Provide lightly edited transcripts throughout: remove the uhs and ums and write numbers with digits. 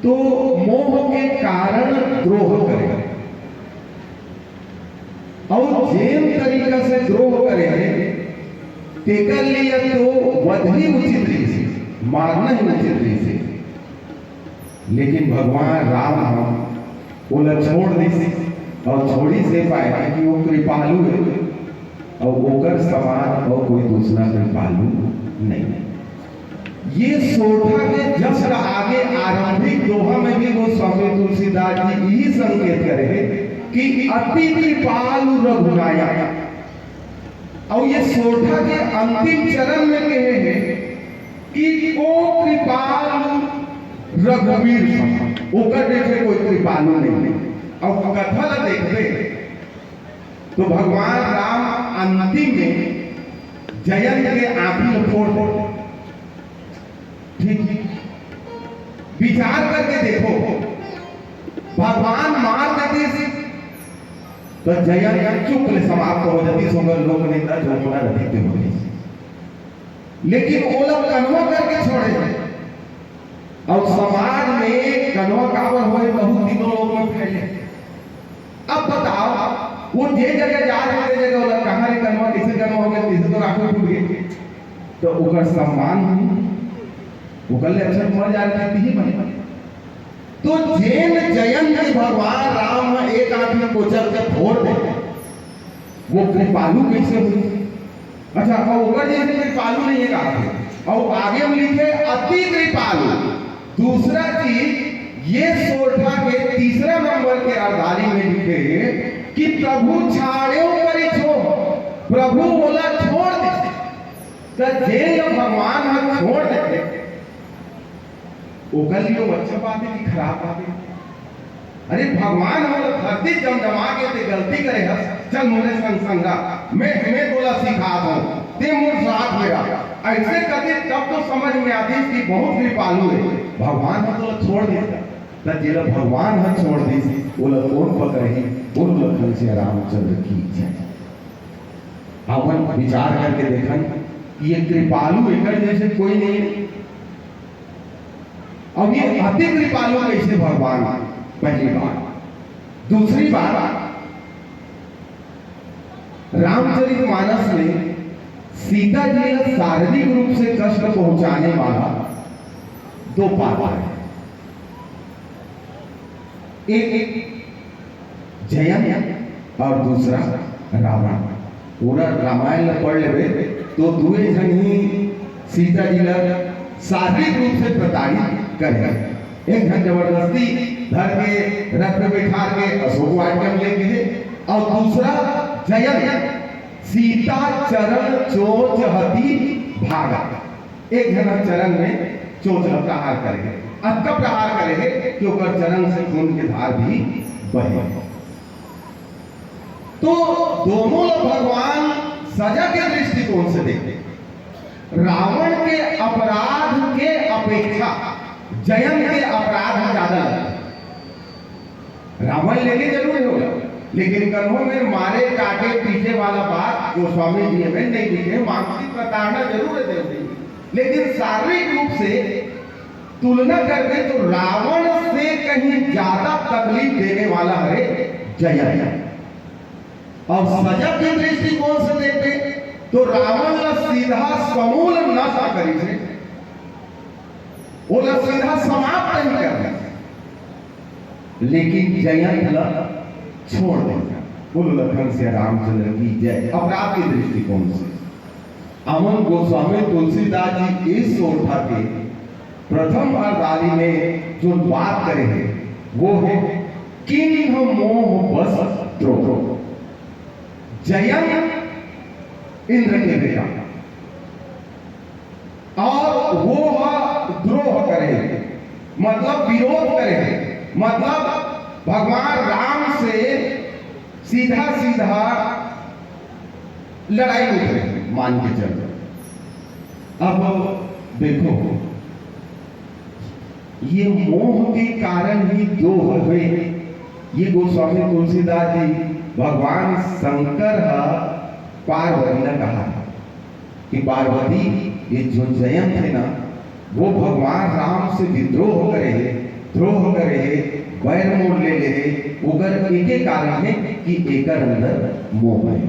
तो मोह के कारण द्रोह करे और जेन तरीका से द्रोह करे तेकर लिए तो वध ही उचित रही से, मारना ही उचित रही से। लेकिन भगवान राम हम बोला छोड़ दी से और छोड़ी से पाए कि वो कृपालु है और ओकर समान और कोई दूसरा कृपालु नहीं। ये सोठा के जस्ट आगे आरंभिक दोहा में भी वो स्वामी तुलसीदास जी यही संकेत करे कि अति कृपालु रघुनायक, और ये सोठा के अंतिम चरण में कहे हैं कि को कृपालु रघुवीर ओकर जैसे कोई कृपालु नहीं। और कथा ला देखते तो भगवान राम अंतिम में जयंत के आंखी फोड़ ठीक विचार करके देखो, भगवान मार देते तो जयंत चुप ले समाप्त हो जाती, सोगर लोग नेता जो होना रहते होगी। लेकिन वो लोग कन्वा करके छोड़े और समाज में कन्वा कावर हुए बहुत दिनों लोग में फैले। अब बताओ वो जे जगह जा रहे थे जगह वाला कहां रे कन्वा किसे कन्वा हो गया, किसे तो राखो टूट गए, तो ओकर सम्मान ओकर अक्षर मर जा रहे ही बने। तो जैन जयंत भगवान राम एक आंख में कोचर के फोड़ दे, वो कृपालु कैसे हुई? अच्छा ओकर जैसे कृपालु नहीं है कहा, और आगे में लिखे अति कृपालु। दूसरा चीज ये सोठा के तीसरा नंबर के अर्धारी में लिखे कि प्रभु छाड़ो करी छो, प्रभु बोला छोड़ दे, तो जैन भगवान हम छोड़ देते ओकर लिए अच्छा बात है कि खराब बात है? अरे भगवान हम धरती जमजमा के ते गलती करे है, चल मोरे संग संगा मैं बोला सिखा दो ते मोर साथ मेरा ऐसे कभी तब तो समझ में आती कि बहुत कृपालु है। भगवान हम तो छोड़ देता त जेला भगवान हम छोड़ दी बोला कौन पकड़े बोल लखन से रामचंद्र की जय। अपन विचार करके देखन ये कृपालु एक जैसे कोई नहीं। अब ये अति कृपालु कैसे भगवान? पहली बात। दूसरी बात, रामचरितमानस में सीता जी को शारीरिक रूप से कष्ट पहुंचाने वाला दो पात्र है, एक जयंत और दूसरा रावण। पूरा रामायण पढ़ ले तो दुए जन ही सीता जी शारीरिक रूप से प्रताड़ित कर गए। एक जन जबरदस्ती धर के रथ में बैठा के अशोक वाटिका में लेके, और दूसरा जयंत सीता चरण चोच हती भागा। एक जन चरण में चोच प्रहार करेंगे, अक्का प्रहार करेंगे कि ओकर चरण से खून के धार भी बहे। तो दोनों लोग भगवान सजा के दृष्टिकोण से देखते। रावण के अपराध के अपेक्षा जयंत के अपराध ज्यादा लगते। रावण लेके जरूर होगा, लेकिन कन्हों में मारे काटे पीछे वाला बात गोस्वामी जी में नहीं लिखे। मानसिक प्रताड़ना जरूर है देवदेवी, लेकिन शारीरिक रूप से तुलना करके तो रावण से कहीं ज्यादा तकलीफ देने वाला है जयंत। और सजा के दृष्टिकोण से देखते तो रावण का सीधा समूल नशा करी से वो सीधा समाप्त नहीं करना, लेकिन जयंत ला छोड़ देगा। बोलो लखन से रामचंद्र की जय। अपराध के दृष्टिकोण से अमन गोस्वामी तुलसीदास जी इस सोठा के प्रथम अर्धाली में जो बात करे हैं वो है किन्ह मोह बस द्रोह। जयंत इंद्र के बेटा और वो द्रोह करे, मतलब विरोध करे, मतलब भगवान राम से सीधा सीधा लड़ाई उतरे मान के चल। अब देखो ये मोह के कारण ही दो हुए। ये गोस्वामी तुलसीदास जी भगवान शंकर पार्वती ने कहा कि पार्वती ये जो जयंत है ना वो भगवान राम से विद्रोह करे, द्रोह करे, वैर मोड़ ले ले, उगर एके कारण है कि एकर अंदर मोह है।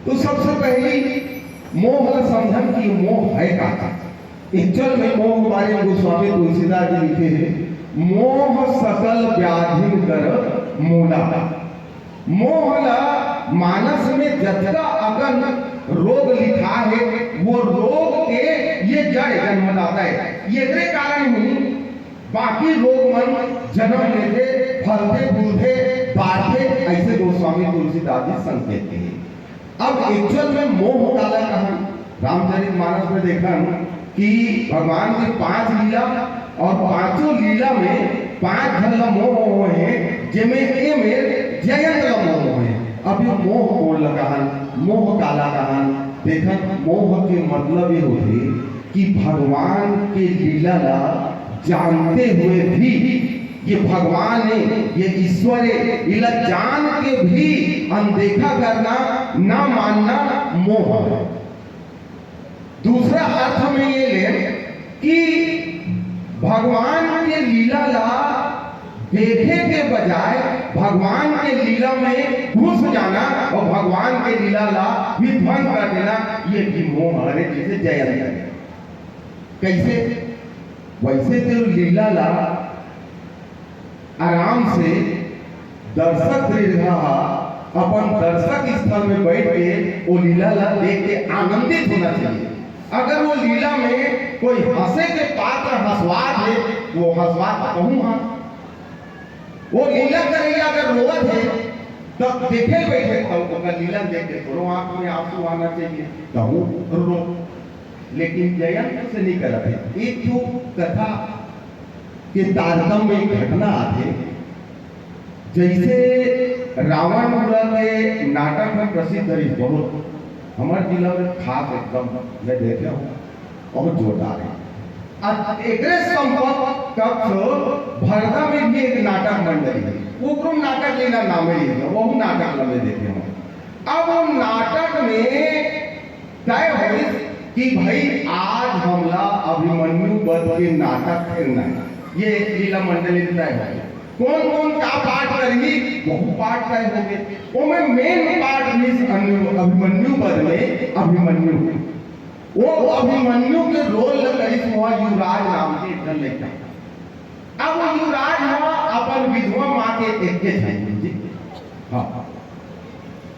तो सबसे पहली मोह समझन की मोह है का। इज्जल में मोह बारे में गोस्वामी तुलसीदास जी लिखे हैं, मोह सकल व्याधि कर मूला। मोह मानस में जतका अगन रोग लिखा है, वो रोग के ये जड़ जन्मदाता है। ये कारण ही बाकी रोग मन जन्म लेते, फलते, फूलते, बाढ़ते, ऐसे गोस्वामी तुलसीदास जी संकेत हैं। अब एक्चुअल में मोह काला कहा रामचरितमानस में देखा कि भगवान की 5 लीला और 5 लीला में 5 घल मोह है, जिनमें ए में जयंत मोह है। अब ये मोह बोल लगा, मोह काला कहा देखा। मोह के मतलब ये होते कि भगवान के लीला ला जानते हुए भी ये भगवान है, ये ईश्वर है, इला जान के भी अनदेखा करना, ना मानना मोह है। दूसरा अर्थ में ये ले कि भगवान के लीला ला देखे के बजाय भगवान के लीला में घुस जाना और भगवान के लीला ला विध्वंस कर देना, ये भी मोह है। जैसे जयंत कैसे, वैसे तो लीला ला आराम से दर्शक दीर्घा अपन दर्शक स्थल में बैठ के वो लीला ला देख के आनंदित होना चाहिए। अगर वो लीला में कोई हंसे के पात्र हंसवाद है, वो हंसवाद कहूँ हाँ, वो लीला करेगी अगर रोवत है तो देखे बैठे तो अगर लीला देख के थोड़ा आंख में आंसू आना चाहिए कहूँ रो, लेकिन जयंत से नहीं करते। एक जो कथा के तारतम्य में घटना आते, जैसे रावण के नाटक में प्रसिद्ध है, बहुत हमारे जिला में खास एकदम मैं देखे हूँ, बहुत जोरदार है। एक संपर्क कक्ष भरदा में भी एक नाटक मंडली है, वो नाटक लेना नाम है, वो नाटक लंबे देखे हूँ। अब वो नाटक में तय हो कि भाई आज हमला अभिमन्यु वध के नाटक खेलना है, ये लीला मंडली तय है। कौन कौन का पाठ करेगी, बहु पाठ तय होंगे। वो में मेन पाठ मिस अभिमन्यु वध में अभिमन्यु, वो अभिमन्यु के रोल करी हुआ युवराज नाम के एक लड़का। अब वो युवराज हुआ अपन विधवा माँ के एक जी, हाँ,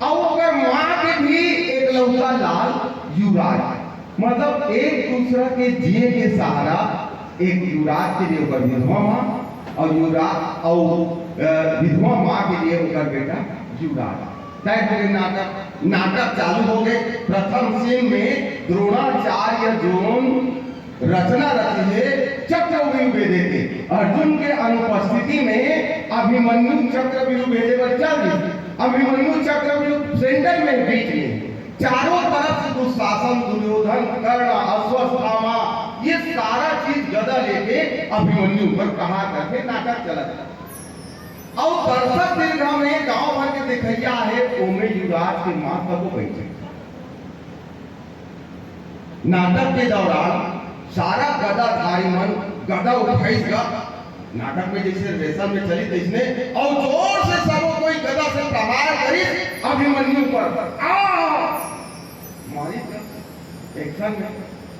अब माँ के भी एक लौता लाल युवराज, मतलब एक दूसरा के जिए के सहारा एक युवराज के लिए ऊपर विधवा माँ और युवराज और विधवा माँ के लिए ऊपर बेटा युवराज। तय नाटक चालू हो गए। प्रथम सीन में द्रोणाचार्य जोन रचना रची है चक्रव्यूह भेदे थे। अर्जुन के अनुपस्थिति में अभिमन्यु चक्रव्यूह भेदे पर चल रही। अभिमन्यु चक्रव्यूह सेंटर में बीच में चारों तरफ से दुशासन, दुर्योधन, कर्ण, अश्वत्थामा, ये सारा चीज गदा लेके अभिमन्यु पर कहा करके नाटक चला था। और दर्शक दीर्घा में गांव भर के देखैया है, ओमे युवराज के माता को बैठे। नाटक के दौरान सारा गदाधारी मन गदा उठाएगा, नाटक में जैसे रेशम में चली तैसने, और जोर से सब कोई गदा से प्रहार करी अभिमन्यु पर। एक्शन में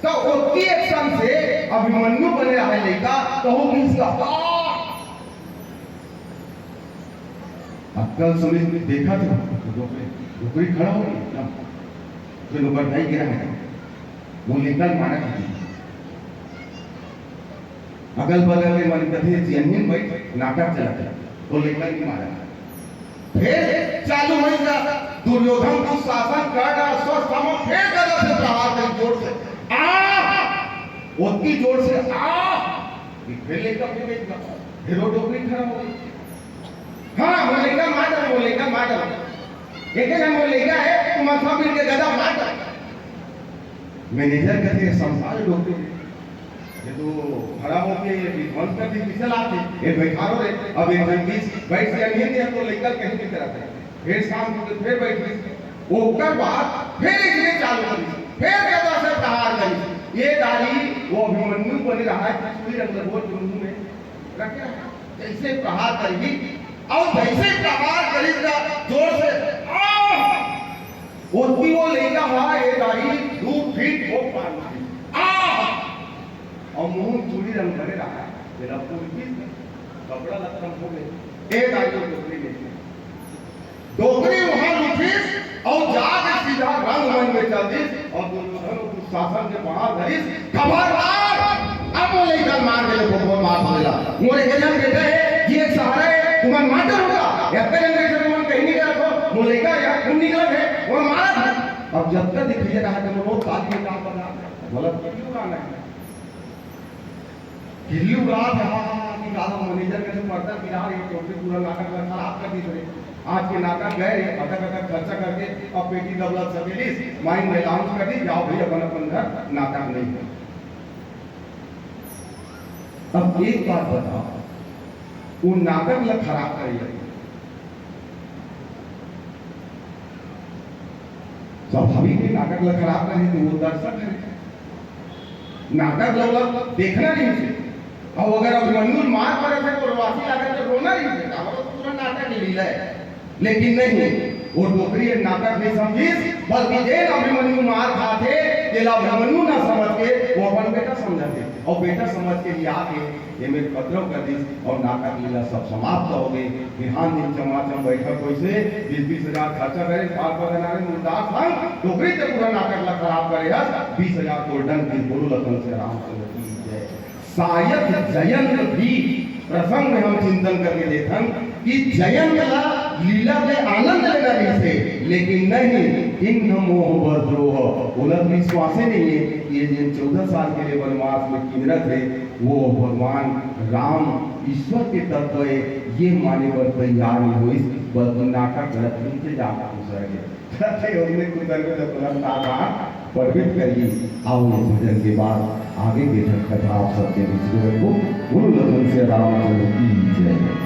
तो उसकी एक्शन से अभिमन्यु बने रहा है लड़का, कहो कि इसका कल सुनी देखा था, डोकरी खड़ा हो गई, फिर ऊपर नहीं गिरा है, वो लेकर मारा था। अगल बगल के मन कथे जमीन बैठ नाटक चला था, वो लेकर नहीं मारा। फिर चालू होगा दुर्योधन को शासन करना, स्वस्थ फिर गदा से प्रहार कर जोर से उतनी जोर से फिर लेकर फिर वो डोकरी खड़ा हो गई। हाँ बोलेगा माडल, बोलेगा माडल, एक जन बोलेगा है तुम सब मिलके गदा माडल। मैनेजर कहते संसार डोकरी ये तो खड़ा होके विध्वंस कर दी, पिछल आते एक बैठारो रे। अब एक जन बीच बैठ से नहीं दिया तो लेकर कहीं की तरफ है, फिर शाम को फिर बैठ गई। ओकर बाद फिर इसने चालू करी, फिर गदा से प्रहार करी। ये दाढ़ी वो अभिमन्यु बने रहा है चूड़ी रंग लगो मुंह में रखे जैसे प्रहार करेगी और जैसे प्रहार करेगा जोर से वो लेगा हाँ ये दाढ़ी 2 फीट वो पार मारी और मुंह चूड़ी रंग भरे रहा है मेरा पूरी कपड़ा लत्ता हो गए एक आई डोकरी में डोकरी वहां उठी और जाके सीधा रंगमंच में चल दी और दुर्योधन को शासन के बाहर धरी खबरदार अब वो लेकर मार के लोगों मार देला मोरे गजन बेटा है ये एक सहारा है तुम्हारा माटर होगा या करेंगे से तुम कहीं नहीं रखो वो लेकर या खून निकल है वो मारा अब जब तक दिखाई रहा है वो काल के काम बना गलत क्यों गाना है गिल्ली उड़ा था कि गाना मैनेजर के पर्दा गिरा ये टोटली पूरा नाटक खराब कर दी थोड़ी आज के नाटक गए अटक अटक खर्चा करके अब पेटी दबला सकेली माइंड में लॉन्च कर दी जाओ भाई अपन घर नाटक नहीं है अब एक बात बताओ वो नाटक लग खराब करिए स्वाभाविक ही नाटक लग खराब करें तो वो दर्शक है नाटक लोग देखना नहीं उसे और अगर अभिमन्यु मार पड़े थे तो रोवासी लगा तो रोना नहीं था वो तो पूरा नाटक ही लीला है लेकिन नहीं वो डोकरी नाटक नहीं समझी बल्कि जे अभिमन्यु मार खाते तेला अभिमन्यु ना समझ के वो अपन बेटा समझ के और बेटा समझ के लिए आके ये मेरे पत्रों कर दी और नाटक लीला सब समाप्त हो गई बिहान दिन चमाचम बैठक वैसे 20,000 खर्चा करे पार पर नारे मुर्दार संग डोकरी से पूरा नाटक ला खराब करे 20,000 गोल्डन की गुरु लखन से रामचंद्र की जय शायद जयंत भी प्रसंग में हम चिंतन करके देखन कि जयंत ला लीला में आनंद लेना नहीं थे लेकिन नहीं इन मोह बद्रोह उलट विश्वास नहीं है ये जिन 14 साल के लिए वनवास में किन्नर थे वो भगवान राम ईश्वर के तत्व है ये माने पर तैयार नहीं हुई बल्कि नाटक गलत नीचे जाकर गुजर गए हमने कुदर में अपना तागा प्रकट करिए आओ भजन के बाद आगे की कथा आप सबके बीच में रखो गुरु लखन से रामचंद्र की जय।